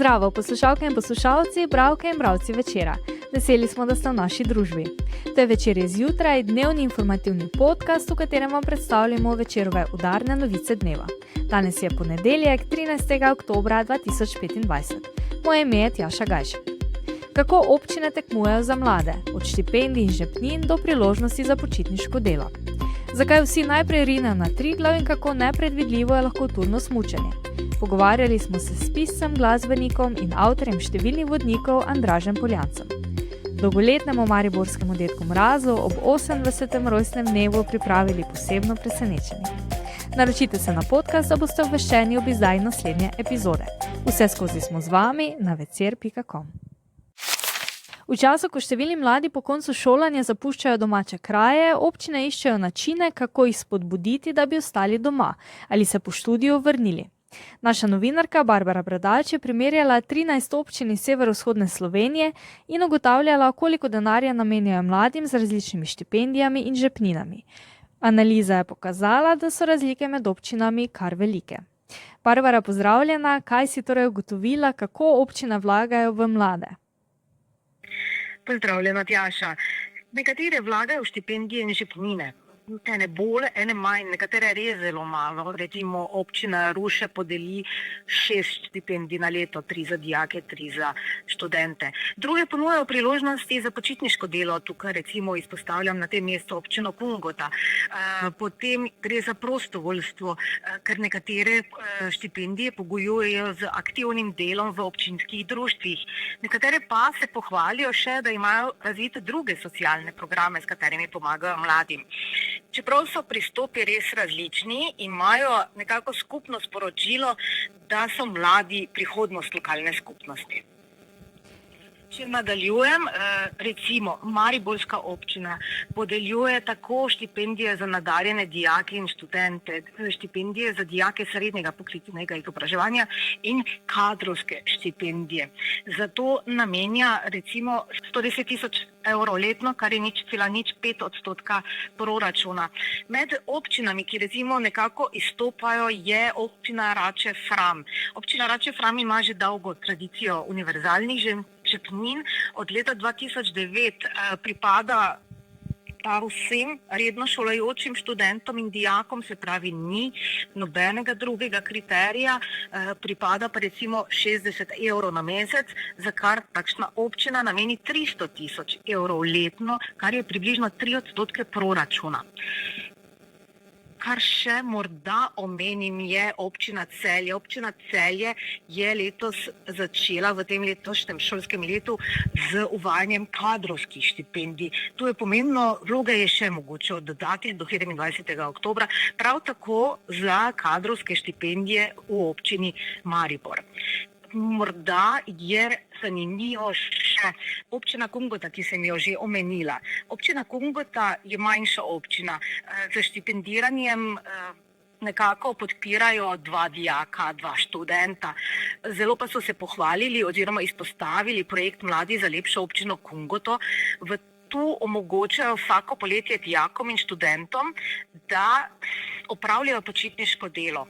Pozdrav, poslušalke in poslušalci, bralke in bralci Večera. Veseli smo, da ste v naši družbi. To je Večerje zjutraj, dnevni informativni podcast, v katerem vam predstavljamo Večerove udarne novice dneva. Danes je ponedeljek, 13. oktobra 2025. Moje ime je Tjaša Gajšek. Kako občine tekmujejo za mlade, od štipendij in žepnin do priložnosti za počitniško delo? Zakaj vsi najprej rinejo na Triglav in kako nepredvidljivo je lahko turno smučanje? Pogovarjali smo se s piscem, glasbenikom in avtorjem številnih vodnikov Andražem Poljancem. Dolgoletnemu mariborskemu detku Mrazu ob 28. rojstnem dnevu pripravili posebno presenečenje. Naročite se na podcast, da boste obveščeni ob izdaji naslednje epizode. Vse skozi smo z vami na vecer.com. V času, ko številni mladi po koncu šolanja zapuščajo domače kraje, občine iščejo načine, kako jih spodbuditi, da bi ostali doma ali se po študiju vrnili. Naša novinarka Barbara Bradalč je primerjala 13 občin iz severovzhodne Slovenije in ugotavljala, koliko denarja namenjajo mladim z različnimi štipendijami in žepninami. Analiza je pokazala, da so razlike med občinami kar velike. Barbara, pozdravljena, kaj si torej ugotovila, kako občine vlagajo v mlade? Pozdravljena, Tjaša. Nekatere vlagajo v štipendije in žepnine. Ene bolj, ene manj, nekatere res zelo malo. Recimo občina Ruše podeli 6 štipendij na leto, 3 za dijake, 3 za študente. Druge ponujajo priložnosti za počitniško delo, tukaj recimo izpostavljam na tem mestu občino Kungota. Potem gre za prostovoljstvo, ker nekatere štipendije pogojujejo z aktivnim delom v občinskih društvih. Nekatere pa se pohvalijo še, da imajo razvite druge socialne programe, s katerimi pomagajo mladim. Čeprav so pristopi res različni, imajo nekako skupno sporočilo, da so mladi prihodnost lokalne skupnosti. Če nadaljujem, recimo mariborska občina podeljuje tako štipendije za nadarjene dijake in študente, štipendije za dijake srednjega poklicnega izobraževanja in kadrovske štipendije. Zato namenja recimo 110 tisoč evrov letno, kar je 0,05% proračuna. Med občinami, ki recimo nekako izstopajo, je občina Rače-Fram. Občina Rače-Fram ima že dolgo tradicijo univerzalnih žepnin. Od leta 2009 pripada vsem redno šolajočim študentom in dijakom, se pravi ni nobenega drugega kriterija, pripada pa recimo 60 evrov na mesec, za kar takšna občina nameni 300 tisoč evrov letno, kar je približno 3% proračuna. Kar še morda omenim je občina Celje. Občina Celje je letos začela v tem letošnjem šolskem letu z uvajanjem kadrovskih štipendij. Tu je pomembno, vloge je še mogoče dodati do 27. oktobra, prav tako za kadrovske štipendije v občini Maribor. Morda je zanimivo še občina Kungota, ki sem jo že omenila. Občina Kungota je manjša občina. Z štipendiranjem nekako podpirajo 2 dijaka, 2 študenta. Zelo pa so se pohvalili oziroma izpostavili projekt Mladi za lepšo občino Kungoto. Tu omogočajo vsako poletje dijakom in študentom, da opravljajo počitniško delo.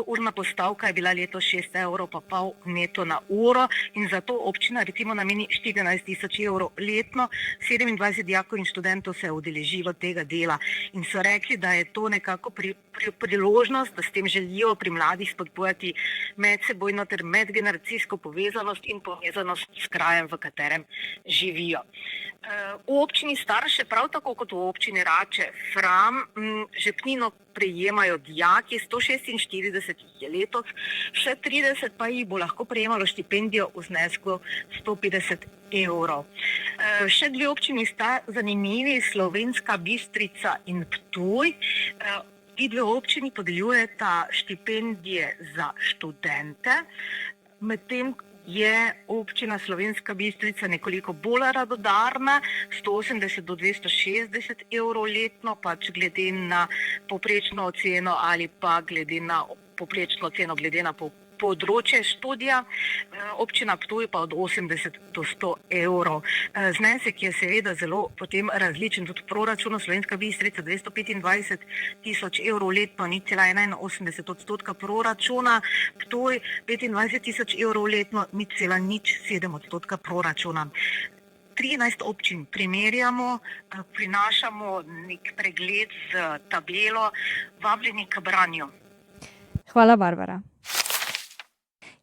Urna postavka je bila letos 6 evrov pa pol neto na uro in zato občina recimo nameni 14 tisoč evrov letno. 27 dijakov in študentov se je udeležilo tega dela in so rekli, da je to nekako priložnost, da s tem želijo pri mladih spodbujati medsebojno ter medgeneracijsko povezanost in povezanost s krajem, v katerem živijo. V občini Starše, prav tako kot v občini Rače-Fram, žepnino prejemajo dijaki, 146 je letos, še 30 pa jih bo lahko prejemalo štipendijo v znesku 150 evrov. Še 2 občini sta zanimivi, Slovenska Bistrica in Ptuj. Ti 2 občini podeljujeta štipendije za študente, medtem je občina Slovenska Bistrica nekoliko bolj radodarna, 180 do 260 evrov letno, pač glede na povprečno oceno ali pa glede na poprečno ceno, glede na področje študija, občina Ptuj pa od 80 do 100 evrov. Znesek je seveda zelo potem različen, tudi v proračunu Slovenska Bistrica 225 tisoč evrov letno, 0,81% proračuna, Ptuj 25 tisoč evrov letno, 0,07% proračuna. 13 občin primerjamo, prinašamo nek pregled z tabelo, vabljeni k branju. Hvala, Barbara.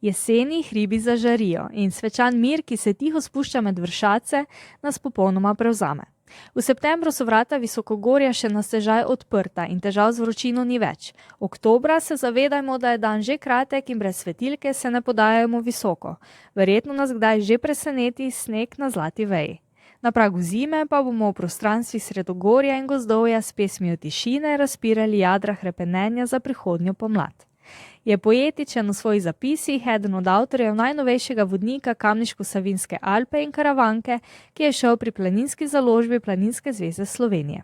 Jeseni hribi zažarijo in svečan mir, ki se tiho spušča med vršace, nas popolnoma prevzame. V septembru so vrata Visokogorja še na stežaj odprta in težav z vročino ni več. Oktobra se zavedajmo, da je dan že kratek in brez svetilke se ne podajamo visoko. Verjetno nas kdaj že preseneti sneg na zlati veji. Na pragu zime pa bomo v prostranstvih Sredogorja in Gozdovja s pesmijo tišine razpirali jadra hrepenenja za prihodnjo pomlad. Je poetičen v svojih zapisih eden od avtorjev najnovejšega vodnika Kamniško-Savinjske Alpe in Karavanke, ki je šel pri planinski založbi Planinske zveze Slovenije.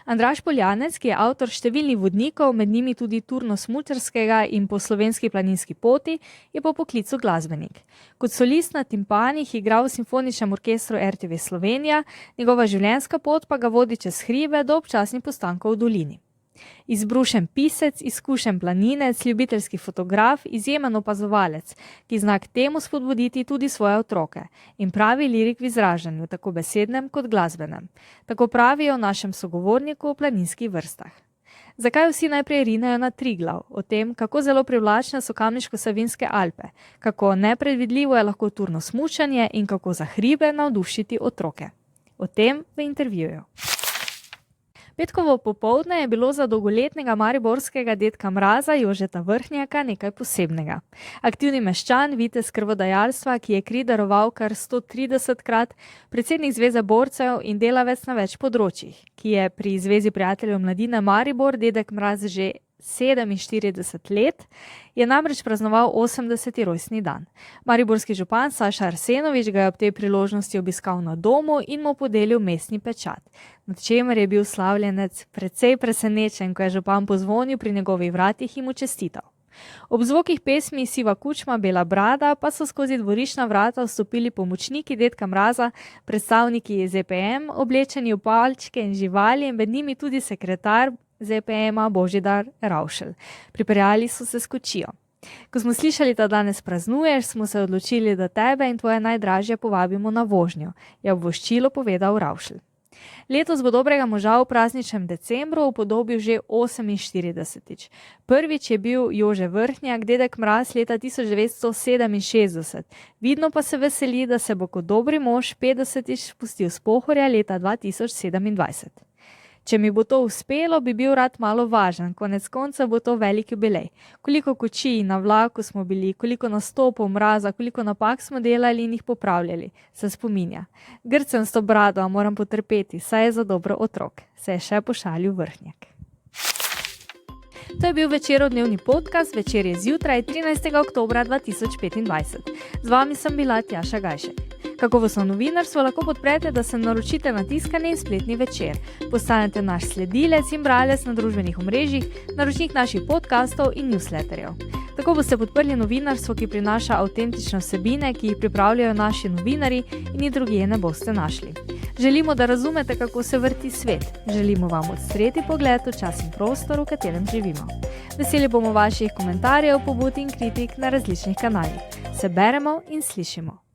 Andraž Poljanec, ki je avtor številnih vodnikov, med njimi tudi turno-smučarskega in po slovenski planinski poti, je po poklicu glasbenik. Kot solist na timpanih igral v simfoničnem orkestru RTV Slovenija, njegova življenjska pot pa ga vodi čez hribe do občasnih postankov v dolini. Izbrušen pisec, izkušen planinec, ljubiteljski fotograf, izjemen opazovalec, ki zna k temu spodbuditi tudi svoje otroke in pravi lirik v izražanju, tako besednem kot glasbenem. Tako pravijo o našem sogovorniku v planinskih vrstah. Zakaj vsi najprej rinejo na Triglav? O tem, kako zelo privlačne so Kamniško-Savinjske Alpe, kako nepredvidljivo je lahko turno smučanje in kako za hribe navdušiti otroke. O tem v intervjuju. Petkovo popoldne je bilo za dolgoletnega mariborskega dedka Mraza Jožeta Vrhnjaka nekaj posebnega. Aktivni meščan, vitez krvodajalstva, ki je kri daroval kar 130-krat, predsednik Zveze borcev in delavec na več področjih, ki je pri Zvezi prijateljev mladine Maribor dedek Mraz že 47 let, je namreč praznoval 80. rojstni dan. Mariborski župan Saša Arsenovič ga je ob tej priložnosti obiskal na domu in mu podelil mestni pečat, nad čemer je bil slavljenec precej presenečen, ko je župan pozvonil pri njegovih vratih in mu čestital. Ob zvokih pesmi Siva kučma, bela brada pa so skozi dvoriščna vrata vstopili pomočniki dedka Mraza, predstavniki ZPM, oblečeni v palčke in živali in med njimi tudi sekretar ZPM-a Božidar Ravšelj. Pripeljali so se s kočijo. Ko smo slišali, da danes praznuješ, smo se odločili, da tebe in tvoje najdražje povabimo na vožnjo, je ob voščilu povedal Ravšelj. Letos bo dobrega moža v prazničnem decembru upodobil že 48. Prvič je bil Jože Vrhnjak, dedek Mraz leta 1967. Vidno pa se veseli, da se bo kot dobri mož 50. spustil s Pohorja leta 2027. Če mi bo to uspelo, bi bil rad malo važen, konec konca bo to velik jubilej. Koliko kočij na vlaku smo bili, koliko nastopov Mraza, koliko napak smo delali in jih popravljali, se spominja. Grcem s to brado, a moram potrpeti, saj je za dobro otrok, se je še pošalil Vrhnjak. To je bil Večerov dnevni podcast, Večer je zjutraj 13. oktobra 2025. Z vami sem bila Tjaša Gajšek. Kakovostno novinarstvo lahko podprete, da se naročite na tiskani in spletni Večer. Postanete naš sledilec in bralec na družbenih omrežjih, naročnik naših podcastov in newsletterjev. Tako boste podprli novinarstvo, ki prinaša avtentične vsebine, ki jih pripravljajo naši novinarji in jih drugje ne boste našli. Želimo, da razumete, kako se vrti svet. Želimo vam odstreti pogled v čas in prostor, v katerem živimo. Veseli bomo vaših komentarjev, pobud in kritik na različnih kanalih. Se beremo in slišimo.